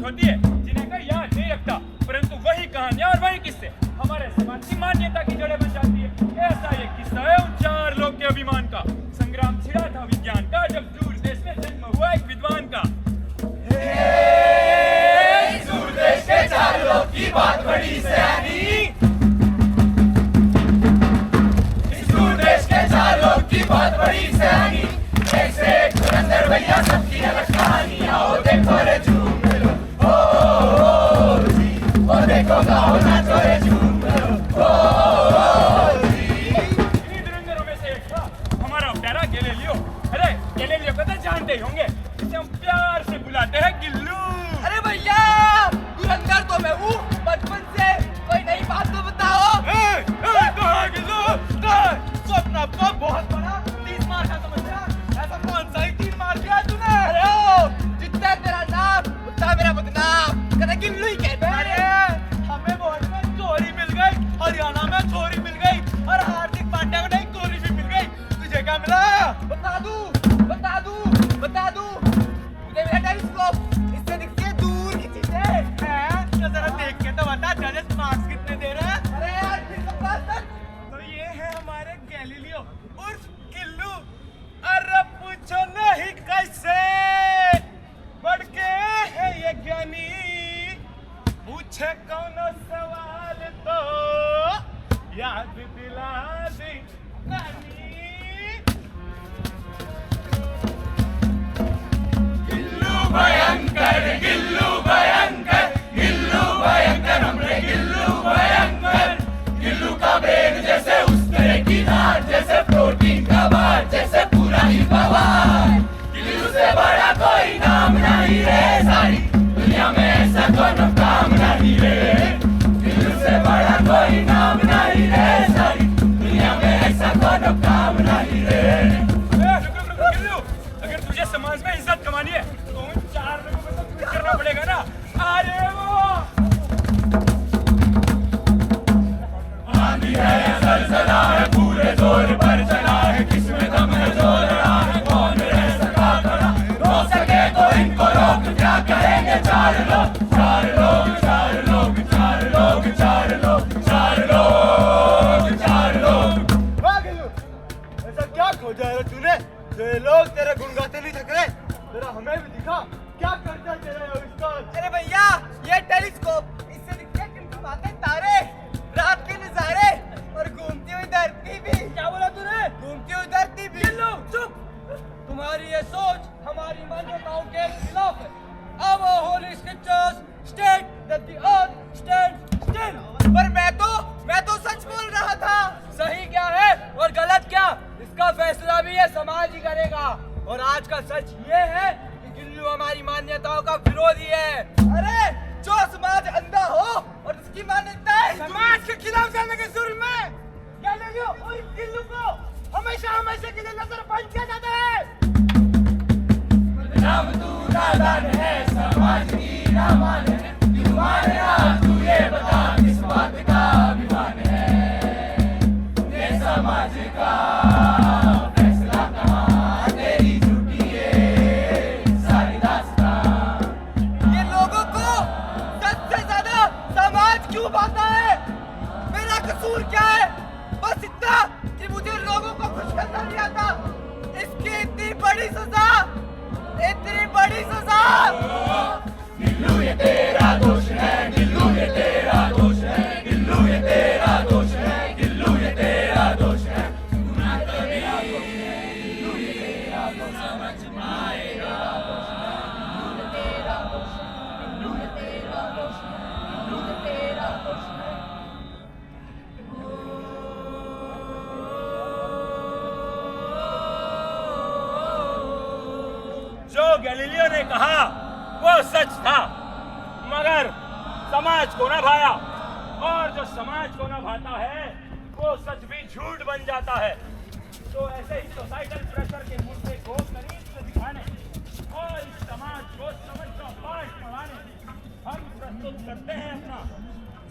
होती है जिन्हें कोई याद नहीं रखता, परंतु वही कहानियां और वही किस्से हमारे समाज की मान्यता की जड़ें बन जाती है। ऐसा एक किस्सा है उन 4 लोग के अभिमान का। संग्राम छिड़ा था विज्ञान का जब दूर देश में जन्म हुआ एक विद्वान का। दूर देश के 4 लोग की बात बड़ी सयानी, इस दूर देश के 4 लोग की बात बड़ी सयानी। एक से एक धुरंधर भैया सबकी अलग कहानी। आओ देखो रे झूम लो, ओ जी, ओ देखो गाओ नाचो रे झूम लो, ओ जी। इन्हीं धुरंधरों में से एक था हमारा प्यारा गैलीलियो। अरे गैलीलियो को तो जानते ही होंगे, इसे हम प्यार से बुलाते हैं गिल्लू। अरे भैया धुरंधर तो मैं हूँ बचपन से, कोई नई बात तो बताओ। कहाँ गिल्लू? स्वप्न आपका बहुत बड़ा 30 मार का समझ रहा, ऐसा कौन सा ही 3 मार दिया तूने? अरे ओ जितना तेरा नाम उतना मेरा बदनाम, कदा गिल्लू ही कहते हैं। अरे हमें वोट में चोरी मिल गई, हरियाणा में चोरी मिल गई और हार्दिक पांड्या को नई चोरी भी मिल गई। तुझे क्या मिला? बता दूं मुझे मिला टेलीस्कोप, इससे दिखती है दूर की चीजें। तो जरा देख के तो बता जजेस मार्क्स कितने दे रहे हैं? अरे यार फिर तो पास तक। तो ये है हमारे गैलीलियो उर्फ गिल्लू। अरे पूछो नहीं कैसे बढ़ के है ये ज्ञानी, पूछे कौन सवाल तो याद दिला दी नानी। भयंकर गिल्लू भयंकर, गिल्लू भयंकर, हमरे गिल्लू भयंकर। गिल्लू का ब्रेन जैसे उस तरह की नार, जैसे प्रोटीन का बार, जैसे पूरा ही बवाल। गिल्लू से बड़ा कोई नाम नहीं रे, सारी दुनिया में ऐसा कोई काम नहीं रे। गिल्लू से बड़ा कोई नाम नहीं रे, सारी दुनिया में ऐसा कोई काम नहीं रे। गिल्लू, अगर तुझे समाज में इज्जत कमानी है तो उन 4 लोगों को तो ट्वीट करना पड़ेगा ना। अरे वो आंधी है या ज़लज़ला है, पूरे जोर पर चला है, किसमें दम है जो लड़ा है, कौन रह सका खड़ा? रोक सके तो इनको रोक, क्या कहेंगे 4 लोग, 4 लोग, 4 लोग, 4 लोग, 4 लोग, 4 लोग, 4 लोग। वाह गिल्लू, ऐसा क्या खोजा है तूने? ये लोग तेरे गुण गाते नहीं थक रहे, जरा हमें भी दिखा क्या करता है तेरा आविष्कार। अरे भैया ये टेलीस्कोप, इससे दिखते हैं टिमटिमाते तारे, रात के नजारे और घूमती हुई धरती भी। क्या बोला तूने? घूमती हुई धरती भी। गिल्लू चुप, तुम्हारी ये सोच हमारी मान्यताओं के खिलाफ है। Our holy scriptures state that the earth stands still. पर मैं तो सच बोल रहा था। सही क्या है और गलत क्या, इसका फैसला भी ये समाज ही करेगा। और आज का सच ये है कि गिल्लू हमारी मान्यताओं का विरोधी है। अरे जो समाज अंधा हो और उसकी मान्यताएं समाज के खिलाफ चलने के जुर्म में गैलीलियो और गिल्लू को हमेशा के लिए नजरबंद किया जाता है। नाम तू नादान है, समाज की नामान है, क्यों मानेगा तू ये बता, किस बात का अभिमान है? ये समाज का फैसला कहाँ, तेरी झूठी है सारी दास्तां। ये लोगों को सच से ज्यादा समाज क्यों भाता है? मेरा कसूर क्या है? बस इतना कि मुझे लोगों को खुश करना नहीं आता। इसकी इतनी बड़ी सजा, इतनी बड़ी सजा। गिल्लू ये तेरा दोष है, गिल्लू ये तेरा दोष है, गिल्लू ये तेरा दोष है, गिल्लू ये तेरा दोष है। गुनाह कभी गिल्लू ये तेरा दोष समझ में आएगा। गिल्लू ये तेरा दोष है, गिल्लू ये तेरा दोष है, गिल्लू ये तेरा दोष है। जो गैलीलियो ने कहा वो सच था, मगर समाज को न भाया, और जो समाज को न भाता है वो सच भी झूठ बन जाता है। तो ऐसे ही सोसाइटल प्रेशर के मुद्दे को करीब से दिखाने और इस समाज को समझ का पाठ पढ़ाने हम प्रस्तुत करते हैं अपना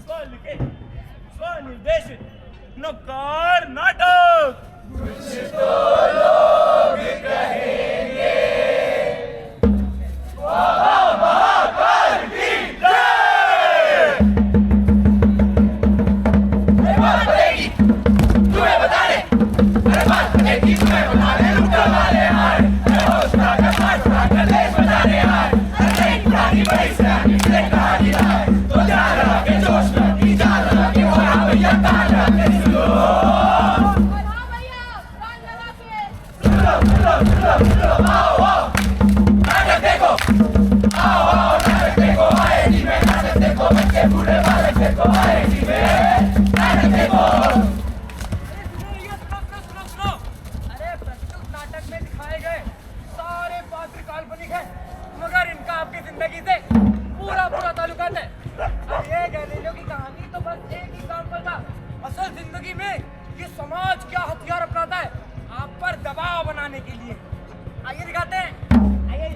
स्वलिखित, स्वनिर्देशित नुक्कड़ नाटक। कुछ तो लोग कहेंगे महाकाल की नाटक देखो, आओ आओ नाटक देखो, आईआईटी में नाटक देखो, बच्चे बूढ़े बालक देखो, आईआईटी में नाटक देखो। सुनो। अरे प्रस्तुत नाटक में दिखाए गए सारे पात्र काल्पनिक हैं, मगर इनका आपकी जिंदगी से पूरा ताल्लुकात है। अब ये गैलीलियो की कहानी तो बस एक एग्जाम्पल था। असल जिंदगी में ये समाज क्या हथियार अपनाता है आप पर दबाव बनाने के लिए। आइए दिखाते हैं। आइए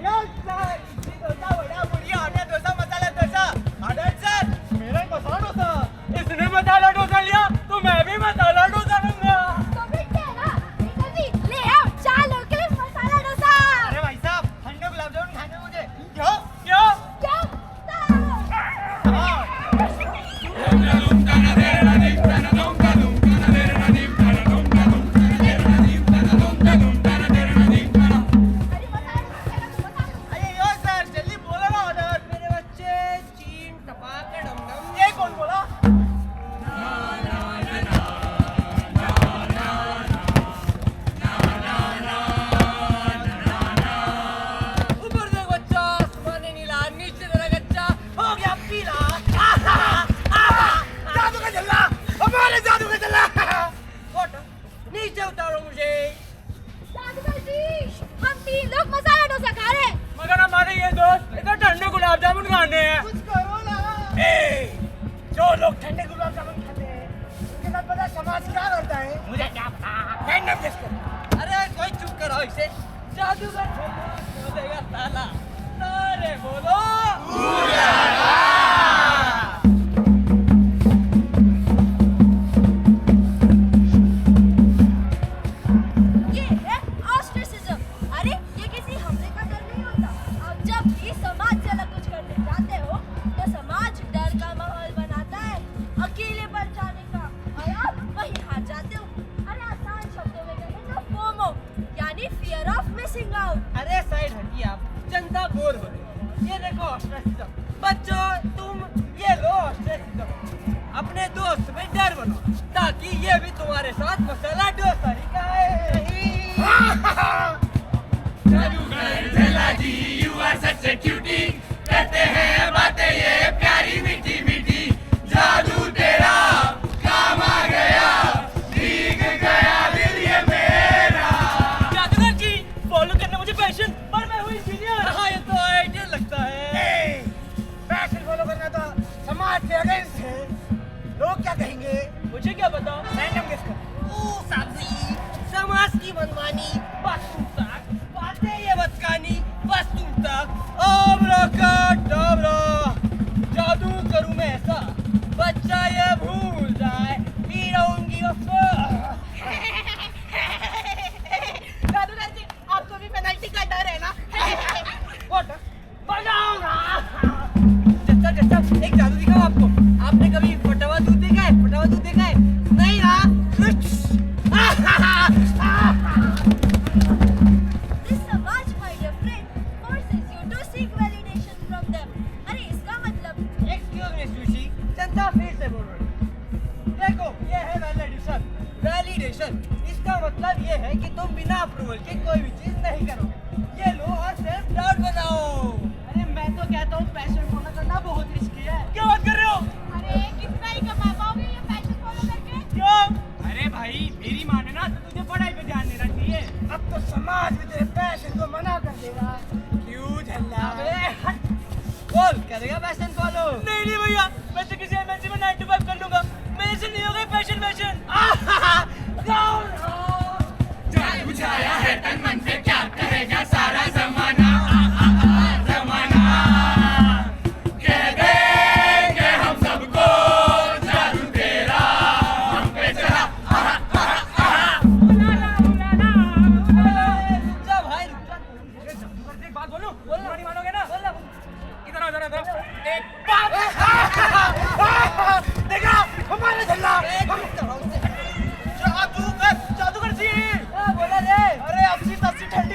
सर, इडली डोसा, वड़ा पूरी, आटा डोसा, मसाला डोसा। Order sir. मेरा मसाला डोसा। इसने मसाला डोसा लिया तो मैं भी मसाला डोसा लूंगा। तो फिर क्या है ना, जल्दी ले आओ 4 लोग के लिए मसाला डोसा। अरे भाई साहब, ठंडे गुलाब जामुन खाने मुझे। क्या? नीचे उतारो मुझे। जादूगर जी, हम 3 लोग मसाला डोसा खा रहे हैं। मगर हमारे ये दोस्त इधर ठंडे गुलाब जामुन खाने हैं। कुछ करो ना। जो लोग ठंडे गुलाब जामुन खाते हैं उनके साथ पता समाज क्या करता है? मुझे क्या पता। रैंडम गेस करो। अरे कोई चुप कराओ इसे। जादूगर बोलेगा साला। सारे बोलो। ये है ऑस्ट्रिसिज्म। अरे ये किसी हमले का डर नहीं होता। अब जब भी समाज से अलग कुछ करने जाते हो तो समाज डर का माहौल बनाता है, अकेले पड़ जाने का, और आप वही हार जाते हो। अरे आसान शब्दों में कहें तो फोमो, यानी फियर ऑफ मिसिंग आउट। अरे साइड हटिए आप, जनता बोर हो रही है। ये देखो ऑस्ट्रिसिज्म। बच्चों तुम ये लो ऑस्ट्रिसिज्म। अपने दोस्त में डर बनो ताकि ये भी तुम्हारे साथ मसाला डोसा ही खाए। जादूगर झला जी, you are such a cutie, कहते हैं बातें ये प्यारी मीठी मीठी। जादू तेरा काम आ गया, भीग गया दिल ये मेरा। जादूगर जी, फॉलो करना मुझे पैशन, पर मैं हूँ इंजीनियर। हाँ ये तो आइडियल लगता है। पैशन फॉलो करना तो समाज के अगेंस्ट है। लोग क्या कहेंगे मुझे क्या पता। रैंडम गेस कर। समाज की मनमानी बस तुम तक, बातें ये बचकानी बस तुम तक। अब्राकडाब्रा, जादू करूं मैं ऐसा बच्चा ये भूल जाए पी रहूंगी जादूगर जी, आपको भी पेनल्टी का डर है ना? बजाऊंगा। जच्चा एक जादू दिखाऊं आपको। आपने कभी फटावा दूध देखा है? नहीं ना? This समाज, my dear friend, forces you to seek validation from them. अरे इसका मतलब एक्सक्यूज मी सुशी, जनता फिर से बोल रही है। देखो ये है वैलिडेशन। इसका मतलब ये है कि तुम बिना अप्रूवल के कोई भी चीज नहीं करोगे। ये लो और सेल्फ डाउट बनाओ। अरे मैं तो कहता हूँ पैशन फॉलो करना बहुत रिस्की है। क्या बात कर रहे हो? अरे कितना ही कमा पाओगे ये पैशन फॉलो करके? क्यों? अरे भाई मेरी माने ना तो तुझे पढ़ाई पे ध्यान देना चाहिए। अब तो समाज भी तेरे पैशन को मना कर देगा। क्यों झल्ला? बोल करेगा पैशन फॉलो? नहीं भैया, मैं तो किसी एमएनसी में 9 to 5 कर लूंगा। मेरे से नहीं होगा पैशन। जादू छाया है तन मन पे, क्या करेगा सारा जमाना। जमाना कह देंगे हम सबको, जादू तेरा हम पे चला। रुक जा भाई, रुक जा। एक बात बोलूं? नहीं मानोगे ना? इधर आओ। एक बात देखा हमारे झल्ला। जादूगर जी बोला रे। अरे 80-80 ठंडे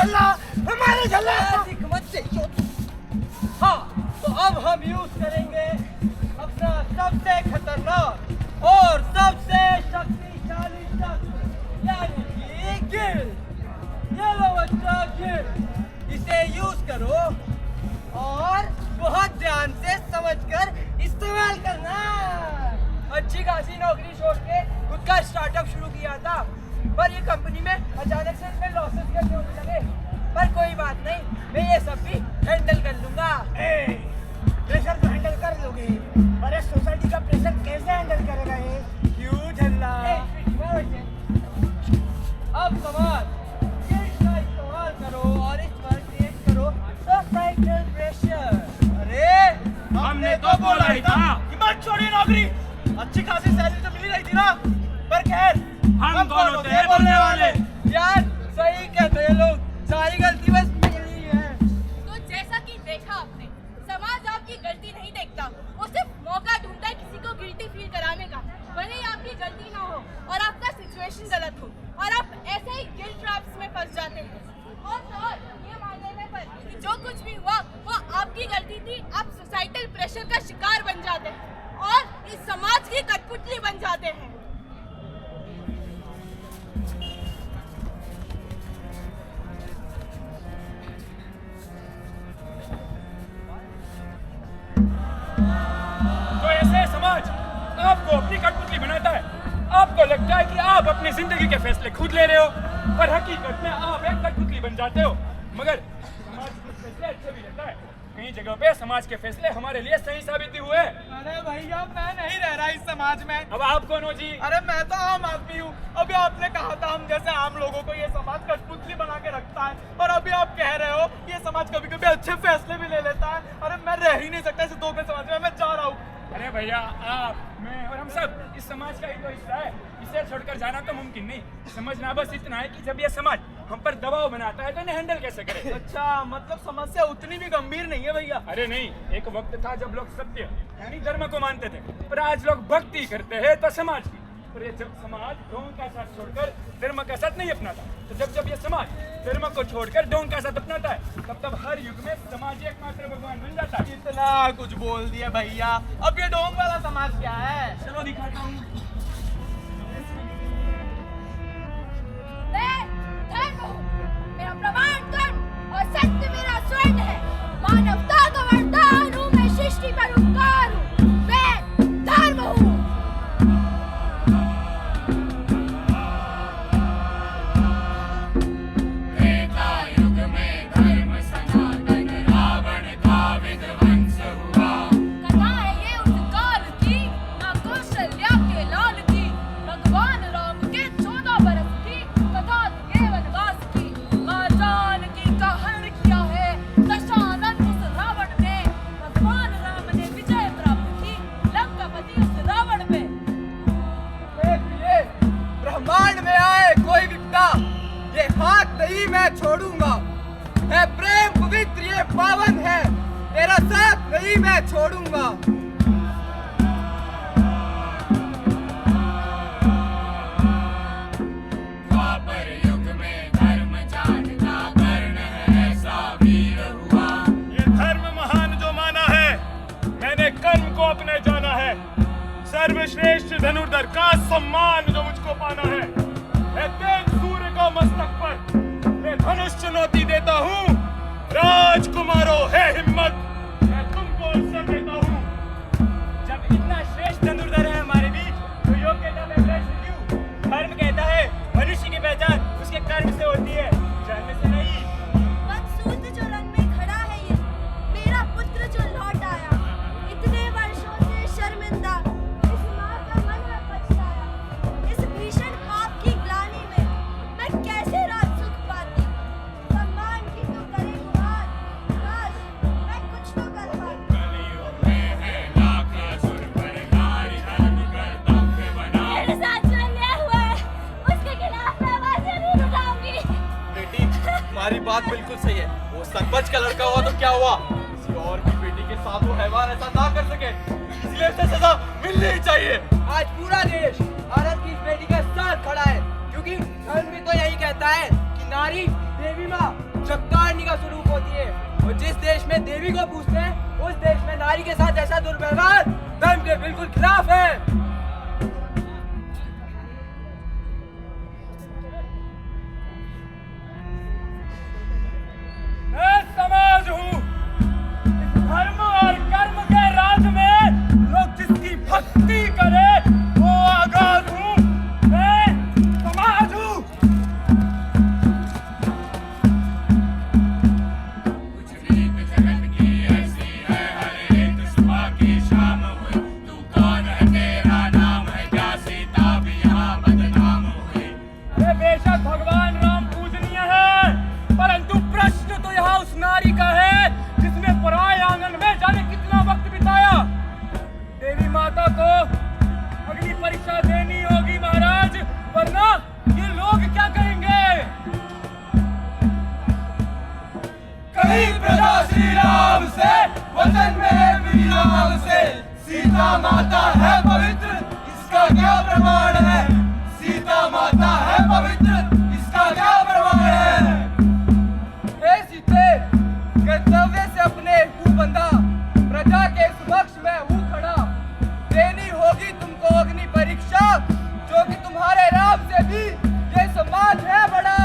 झल्ला, हमारे झल्ला। हाँ, तो अब हम यूज करेंगे अपना सबसे खतरनाक और सबसे शक्तिशाली शस्त्र, यानी कि गिल। ये लो बच्चा गिल, इसे यूज करो और बहुत ध्यान से समझकर इस्तेमाल करना। अच्छी खासी नौकरी छोड़ के खुद का स्टार्टअप शुरू किया था, पर ये कंपनी में अचानक से इसमें लॉसेस कैसे होने लगे। पर कोई बात नहीं, मैं ये सब भी हैंडल कर लूंगा। प्रेशर तो हैंडल कर लोगे, पर इस सोसाइटी का प्रेशर कैसे हैंडल करेगा ये? क्यों झल्ला? अब समाज इसका इस्तेमाल करो और इस पर क्रिएट करो सोसाइटल प्रेशर। अरे हमने तो बोला ही था कि मत छोड़िए नौकरी। अच्छी खासी सैलरी तो मिल रही थी ना, पर खैर हम दोनों थे बोलने वाले। यार सही कहते हैं लोग, सारी गलती बस मेरी है। तो जैसा कि देखा आपने, समाज आपकी गलती नहीं देखता, वो सिर्फ मौका ढूंढता है किसी को गिल्टी फील कराने का। भले ही आपकी गलती ना हो और आपका सिचुएशन गलत हो, और आप ऐसे ही गिल्ट ट्रैप्स में फंस जाते हैं। और ये मानने में पर कि जो कुछ भी हुआ वो आपकी गलती थी, आप सोसाइटल प्रेशर का शिकार बन जाते हैं और इस समाज की कठपुतली बन जाते हैं। तो ऐसे समाज आपको अपनी कठपुतली बनाता है। आपको लगता है कि आप अपनी जिंदगी के फैसले खुद ले रहे हो, पर हकीकत में आप एक कठपुतली बन जाते हो। मगर समाज के फैसले अच्छे भी रहता है, कई जगह पे समाज के फैसले हमारे लिए सही साबित भी हुए। अरे भैया मैं नहीं रह रहा इस समाज में। अब आप कौन हो जी? अरे मैं तो आम आदमी हूँ। अभी आपने कहा था हम जैसे आम लोगों को ये समाज कठपुतली बना के रखता है, और अभी आप कह रहे हो ये समाज कभी कभी अच्छे फैसले भी ले लेता है। अरे मैं रह ही नहीं सकता इस दो के समाज में, मैं जा रहा हूँ। अरे भैया, आप, मैं और हम सब इस समाज का ही तो हिस्सा है। इसे छोड़कर जाना तो मुमकिन नहीं। समझना बस इतना है कि जब ये समाज हम पर दबाव बनाता है तो इन्हें हैंडल कैसे करें। अच्छा, मतलब समस्या उतनी भी गंभीर नहीं है भैया। अरे नहीं, एक वक्त था जब लोग सत्य यानी धर्म को मानते थे, पर आज लोग भक्ति करते हैं तो समाज की। पर ये जब समाज ढोंग का साथ छोड़कर धर्म का साथ नहीं अपनाता, तो जब ये समाज धर्म को छोड़कर ढोंग का साथ अपनाता है, तब हर युग में समाज एकमात्र भगवान बन जाता है। इतना कुछ बोल दिया भैया, अब ये ढोंग वाला समाज क्या है? चलो दिखाता हूँ। मैं धर्म हूँ, मेरा प्रमाण कर्म और सत्य मेरा स्वर्ण है। मानवता का वरदान हूँ, मैं सृष्टि पर उपकार हूँ। मैं धर्म हूँ। त्रेता युग में धर्म सनातन रावण का विध्वंस हुआ। कथा है ये उस काल की, ना कौशल्या के लाल की, भगवान राम के 14 बरस की कथा ये वनवास की। माँ जानकी का हरण किया है दशानन उस रावण ने, भगवान राम ने विजय प्राप्त की लंकापति उस रावण पे। देखिए, ब्रह्मांड में आए कोई विपदा, ये हाथ नहीं मैं छोड़ूंगा। है प्रेम पवित्र ये पावन है, तेरा साथ नहीं मैं छोड़ूंगा। द्वापर युग में धर्म जान का कर्ण है ऐसा वीर हुआ। ये धर्म महान जो माना है, मैंने कर्म को अपने जाना है। सर्वश्रेष्ठ धनुर्धर का सम्मान जो मुझको पाना है तेज सूर्य को मस्तक पर मैं धनुष चुनौती देता हूँ। राजकुमारों है हिम्मत, मैं तुमको अवसर देता हूँ। जब इतना श्रेष्ठ धनुर्धर है हमारे बीच, तो योग्यता में प्रश्न क्यों? धर्म कहता है मनुष्य की पहचान उसके कर्म से होती है, जन्म से नहीं। मनसूद जो रंग में खड़ा है ये, मेरा पुत्र जो लौट आया, इतने वर्षों से शर्मिंदा, इस माँ का मन है पछताया। इस भीषण पाप की ग्लानि में मैं कैसे राज सुख पाती। सम्मान की तो करे गुहार, काश मैं कुछ तो कर पाती। कलयुग में है लाख असुर पर नारी धर्म कर्तव्य बना। मेरे साथ जो अन्याय हुआ है, उसके खिलाफ मैं आवाज़ जरूर उठाऊंगी। बेटी, तुम्हारी बात बिल्कुल सही है। वो सरपंच का लड़का हुआ तो क्या हुआ, किसी और की बेटी के साथ वो हैवान ऐसा ना कर सके, इसलिए उसे सजा मिलनी ही चाहिए। आज पूरा देश भारत की इस बेटी के साथ खड़ा है, क्योंकि धर्म भी तो यही कहता है कि नारी देवी माँ जगतारणी का स्वरूप होती है। और जिस देश में देवी को पूजते हैं उस देश में नारी के साथ ऐसा दुर्व्यवहार धर्म के बिल्कुल खिलाफ है। मैं समाज हूँ। इस धर्म और कर्म के राज में लोग जिसकी भक्ति करे वो आगाज हूँ। मैं समाज हूँ। कुछ रीत जगत की ऐसी है, हर एक सुबह की शाम हुई। तू कौन है, तेरा नाम है क्या? सीता भी यहाँ बदनाम हुई। अरे बेशक भगवान राम पूजनीय है, परंतु प्रश्न तो यहाँ उस नारी का है जिसने पराये आंगन में जाने कितना वक्त बिताया। देवी माता को अग्नि परीक्षा देनी होगी महाराज, वरना ये लोग क्या कहेंगे? कहीं प्रजा श्री राम से, वचन मेरे वीराम से। सीता माता है पवित्र, इसका क्या प्रमाण है? सीता माता है पवित्र, इसका क्या प्रमाण है? हे सीते, कर्तव्य से अपने हूँ बंधा, प्रजा के समक्ष मैं हूँ खड़ा। देनी होगी तुमको अग्नि परीक्षा, जो कि तुम्हारे राम से भी ये समाज है बड़ा।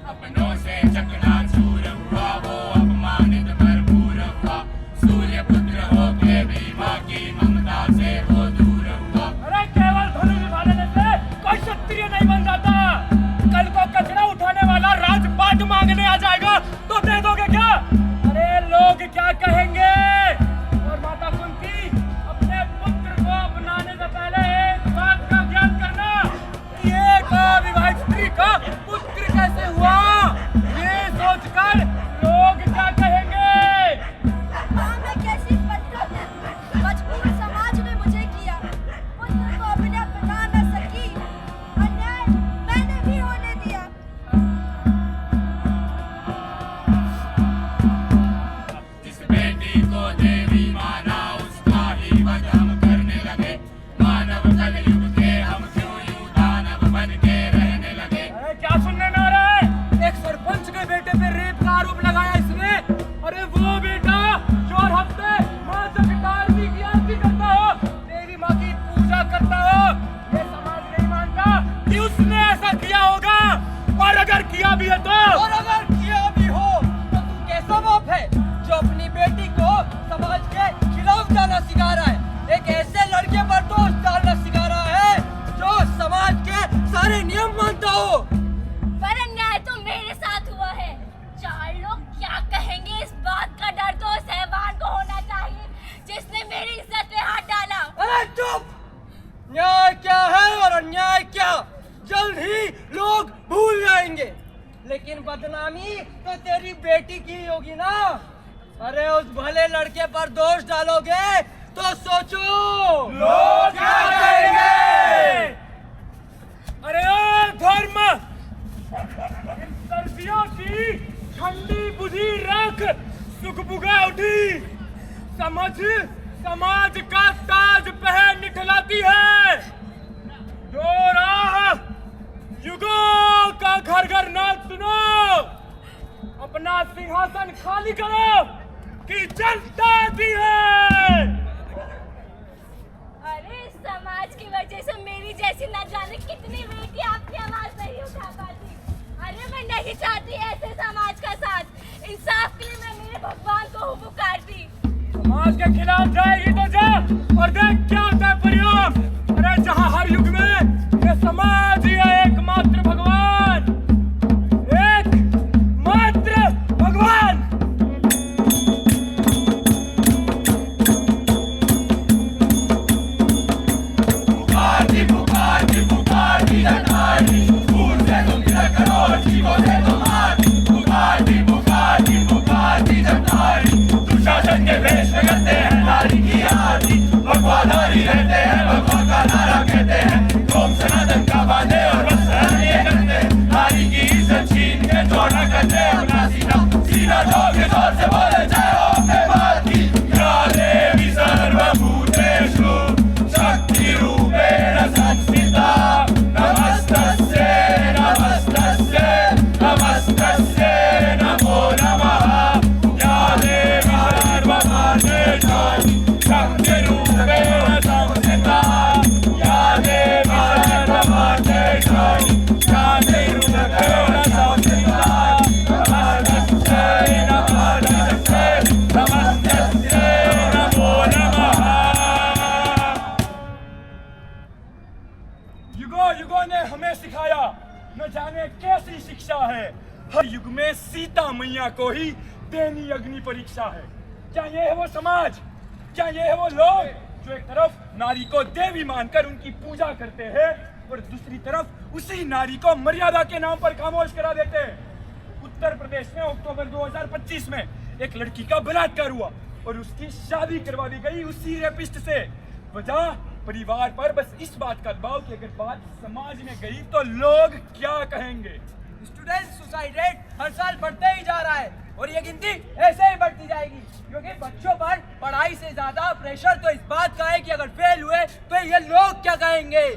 अपनों से चकनाचूर हुआ वो, अपमानित भरपूर हुआ। सूर्य पुत्र होके भी माँ की ममता से वो दूर हुआ। अरे केवल धनुष उठा लेने से कोई क्षत्रिय नहीं बन जाता। कल को कचरा उठाने वाला राजपाट मांगने आ जाएगा तो दे दोगे क्या? अरे लोग क्या कहेंगे? और माता कुंती, अपने पुत्र को अपनाने से पहले एक बात का ज्ञान करना कि एक अविवाहित स्त्री का पुत्र कैसे हुआ, ये सोचकर लोग क्या कहेंगे? हाँ, मैं कैसी पत्थर मजबूर समाज ने मुझे किया। पुत्र को अपने बना न सकी, अन्याय मैंने भी होने दिया। जिस बेटी को देवी माना, उसका ही वध हम करने लगे। मानव कलयुग के हम क्यों यूं दानव बन के रहने लगे? अरे क्या सुनने में आ रहा है? एक सरपंच के बेटे पे रेप का आरोप लगाया इसने। अरे वो बेटा जो हर हफ्ते माँ जगतारणी की आरती करता हो, देवी माँ की पूजा करता हो, ये समाज नहीं मानता कि उसने ऐसा किया होगा। और अगर किया भी है तो और अगर किया भी हो तो तू कैसा बाप है जो अपनी बेटी को समाज के खिलाफ जाना सिखा रहा है? एक ऐसे लड़के पर दोष डालना सिखा रहा है जो समाज के सारे नियम मानता हो। पर अन्याय तो मेरे साथ हुआ है। चार लोग क्या कहेंगे इस बात का डर तो उस हैवान को होना चाहिए जिसने मेरी इज्जत पे हाथ डाला। अरे चुप! न्याय क्या है और अन्याय क्या, जल्द ही लोग भूल जाएंगे। लेकिन बदनामी तो तेरी बेटी की होगी ना। अरे उस भले लड़के पर दोष डालोगे तो सोचो लोग क्या कहेंगे? अरे ओ धर्म, इन सर्दियों की ठंडी बुझी राख सुख बुगा उठी। समझ समाज का ताज पहन निठलाती है। जो राह युगों का घर घर नाच सुनो, अपना सिंहासन खाली करो कि जनता दी है। अरे इस समाज की वजह से मेरी जैसी न जाने कितनी बेटी आपकी आवाज नहीं उठा पाती। अरे मैं नहीं चाहती ऐसे समाज का साथ। इंसाफ के लिए मैं मेरे भगवान को पुकारती। समाज के खिलाफ जाएगी तो जा और देख क्या होता है परिणाम। अरे जहाँ हर युग में ये समाज ही है एकमात्र भगवान, एकमात्र भगवान। पुकारती जटारी, फूल से तुम गिरा करो, जीवों से तुम आती। पुकारती जटारी, दुशासन के भेष में करते हैं नारी की आरती। भगवाधारी रहते हैं भगवान की शिक्षा है। हर युग में सीता मैया को ही देनी अग्नि परीक्षा है। क्या ये है वो समाज, क्या ये है वो लोग जो एक तरफ नारी को देवी मानकर उनकी पूजा करते हैं और दूसरी तरफ उसी नारी को मर्यादा के नाम पर खामोश करा देते हैं। उत्तर प्रदेश में अक्टूबर 2025 में एक लड़की का बलात्कार हुआ और उसकी शादी करवा दी गई उसी रेपिस्ट से। वजह परिवार पर बस इस बात का दबाव कि अगर बात समाज में गई तो लोग क्या कहेंगे। स्टूडेंट सुसाइड रेट हर साल बढ़ते ही जा रहा है और ये गिनती ऐसे ही बढ़ती जाएगी, क्योंकि बच्चों पर पढ़ाई से ज्यादा प्रेशर तो इस बात का है कि अगर फेल हुए तो ये लोग क्या कहेंगे।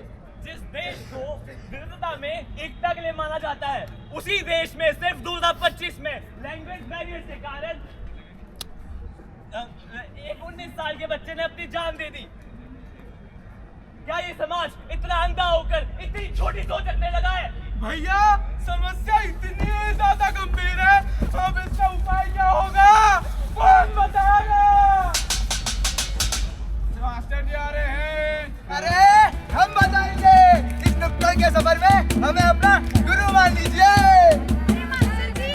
जिस देश को विविधता में एकता के लिए माना जाता है, उसी देश में सिर्फ 2025 में लैंग्वेज बैरियर के कारण एक 19 साल के बच्चे ने अपनी जान दे दी। क्या ये समाज इतना अंधा होकर इतनी छोटी सोच रखने लगा है? भैया समस्या इतनी ज्यादा गंभीर है, अब इसका उपाय क्या होगा कौन बताएगा? मास्टर जी आ रहे हैं। अरे हम बताएंगे। इस नुक्कड़ के सफर में हमें अपना गुरु मान लीजिए। अरे मास्टर जी,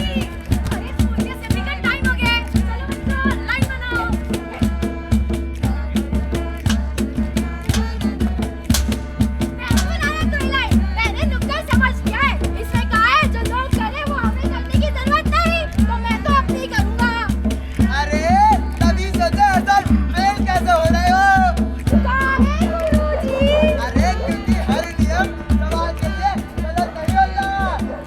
अरे स्कूल के असेंबली का टाइम हो गया है। चलो बच्चों लाइन बनाओ। मैंने बनाया कोई लाइन, मैंने नुक्कड़ समझ लिया है। इसमें कहा है जो लोग करे वो हमें करने की जरूरत नहीं, तो मैं तो अपनी करूंगा। अरे तभी सोचे असल फेल कैसे हो रहे हो? काहे गुरुजी? अरे क्योंकि हर नियम समाज के लिए गलत नहीं होता।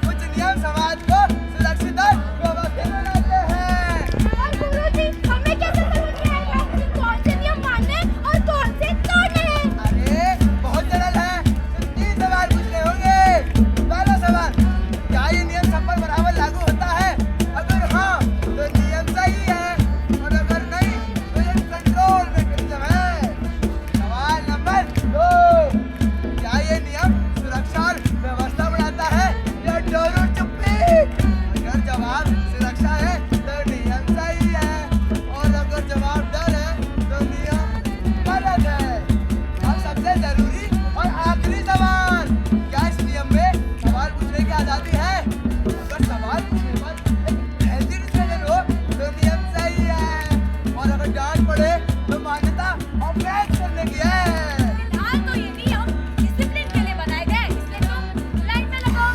कुछ नियम समाज को सुरक्षित और व्यवस्थित बनाते हैं। और गुरुजी हमें कैसे समझ में आएगा कि कौन से नियम मानने और कौन से तोड़ने हैं? अरे बहुत सरल है, सिर्फ 3 सवाल पूछने होंगे। पहला सवाल, क्या ये नियम सब पर बराबर लागू होता है? अगर हाँ तो नियम सही है और अगर नहीं तो ये कंट्रोल मैकेनिज्म है। सवाल नंबर 2, क्या ये नियम सुरक्षा और व्यवस्था बढ़ाता है या डर और चुप्पी? अगर जवाब सुरक्षा है तो नियम सही है और अगर जवाब डर है तो नियम गलत है। अब सबसे जरूरी और आखिरी सवाल, क्या इस नियम में सवाल पूछने की आजादी है? अगर सवाल पूछने पर एक हेल्दी डिसीजन हो तो नियम सही है और अगर डांट पड़े तो मान्यता ऑफेंस करने की है। फिलहाल तो ये नियम डिसिप्लिन के लिए बनाए गए, इसलिए तुम लाइन में लगो।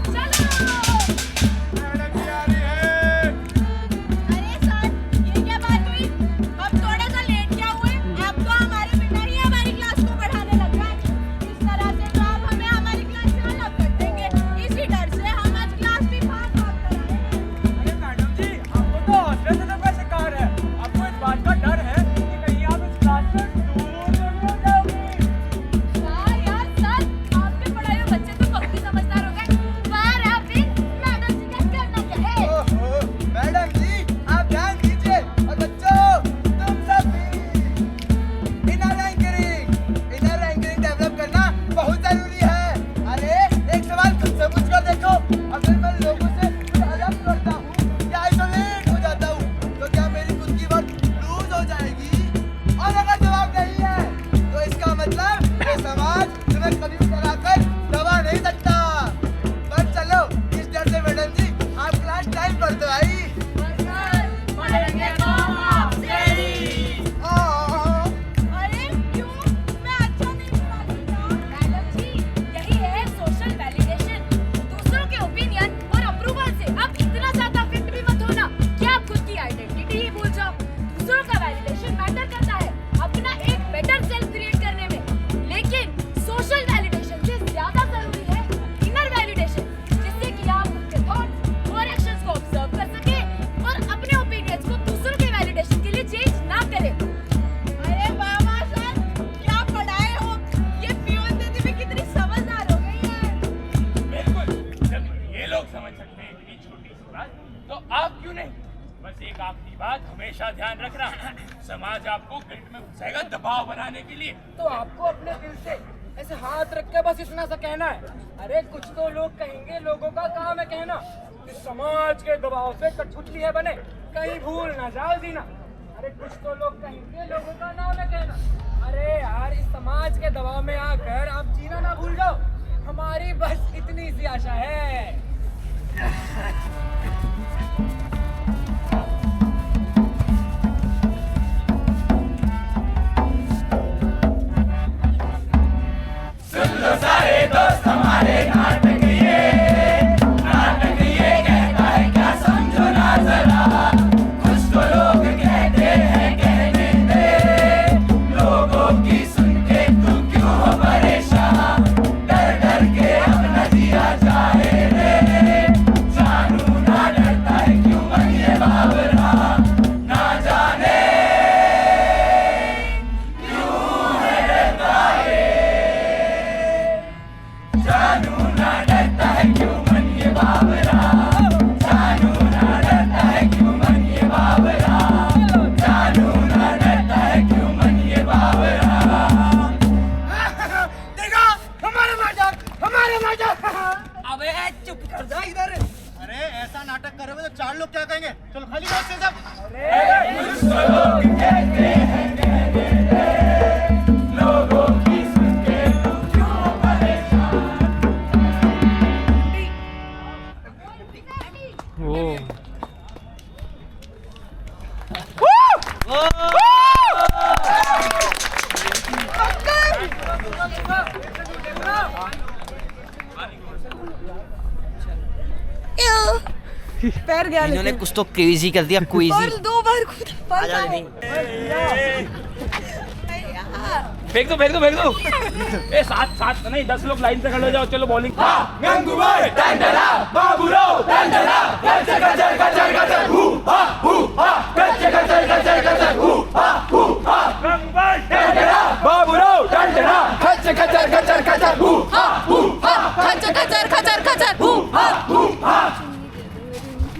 चलो। मैडम जी आ रही है। अरे सर, ये क्या बात हुई? हम थोड़ा सा लेट क्या हुए? आप तो हमारे बिना ही हमारी क्लास को पढ़ाने लग गए। इस तरह से तो आप हमें हमारी क्लास से अलग कर देंगे। इसी डर से हम आज क्लास भी भाग भाग कर आए हैं। अरे मैडम जी, आपको तो हौसले से का शिकार है। आपको इस बात का डर है कि कहीं आप इस क्लास से दूर नहीं हो जाओगी। यार सर, आपके पढ़ाई में बच्चे तो काफी समझदार हो गए। पर अभी मैडम जी का कहना क्या है? ओहो, मैडम जी आप ध्यान दीजिए और बच्चों तुम सब भी इनर एंकरिंग डेवलप करना बहुत जरूरी है। अरे एक सवाल खुद से पूछ कर देखो, अगर मैं लोगों से कुछ अलग करता हूँ या आइसोलेट हो जाता हूँ तो क्या मेरी खुद की बात लूज हो जाएगी? और अगर जवाब नहीं है तो इसका मतलब ये समाज तुम्हें कभी भी डराकर दबा नहीं सकता। पर चलो इस डर से मैडम जी आप क्लास टाइम पर तो आई। पढ़ेंगे तो आपसे ही। अरे क्यों? मैं अच्छा नहीं पढ़ा सकता? मैडम जी, यही है सोशल वैलिडेशन। दूसरों के ओपिनियन और अप्रूवल से अब इतना ज्यादा अफेक्ट भी मत होना कि आप खुद की आइडेंटिटी ही भूल जाओ। दूसरों का वैलिडेशन मैटर करता है अपना एक बेटर सेल्फ क्रिएट करने में, लेकिन सोशल वैलिडेशन से ज्यादा जरूरी है इनर वैलिडेशन, जिससे कि आप उनके थॉट्स और एक्शंस को ऑब्जर्व कर सके और अपने ओपिनियंस को दूसरों के वैलिडेशन के लिए चेंज ना करें। अरे बाबा सर, क्या पढ़ाए हो? ये पियोन दीदी भी कितनी समझदार हो गई है। बिल्कुल, जब ये लोग समझ सकते हैं इतनी छोटी सी बात, तो आप क्यों नहीं? बस एक आखिरी बात हमेशा ध्यान रखना, समाज आपको गिल्ट में घुसाएगा दबाव बनाने के लिए। तो आपको अपने दिल से ऐसे हाथ रख के बस इतना सा कहना है। अरे कुछ तो लोग कहेंगे, लोगों का काम है कहना। इस समाज के दबाव से कठपुतली है बने, कहीं भूल ना जाओ जीना। अरे कुछ तो लोग कहेंगे, लोगों का नाम है कहना। अरे यार, इस समाज के दबाव में आकर आप जीना ना भूल जाओ। हमारी बस इतनी सी आशा है। बावरा, जानू ना डरता है क्यों मन ये बावरा, जानू ना डरता है क्यों मन ये बावरा। देखा हमारा नाटक। अबे चुप कर जा इधर। अरे ऐसा नाटक करोगे तो 4 लोग क्या कहेंगे? चलो खाली बात से सब। मुझको लोग कहते हैं कहने दे, लोगों की सुन के तू क्यों परेशान। पैर गया इन्होंने कुछ तो क्रेजी कर दिया, क्रेजी। 2 बार खुद फेंक दो ए 7 नहीं 10 लोग लाइन से खड़े हो जाओ, चलो बॉलिंग। गंगूबाई डंडला बाबू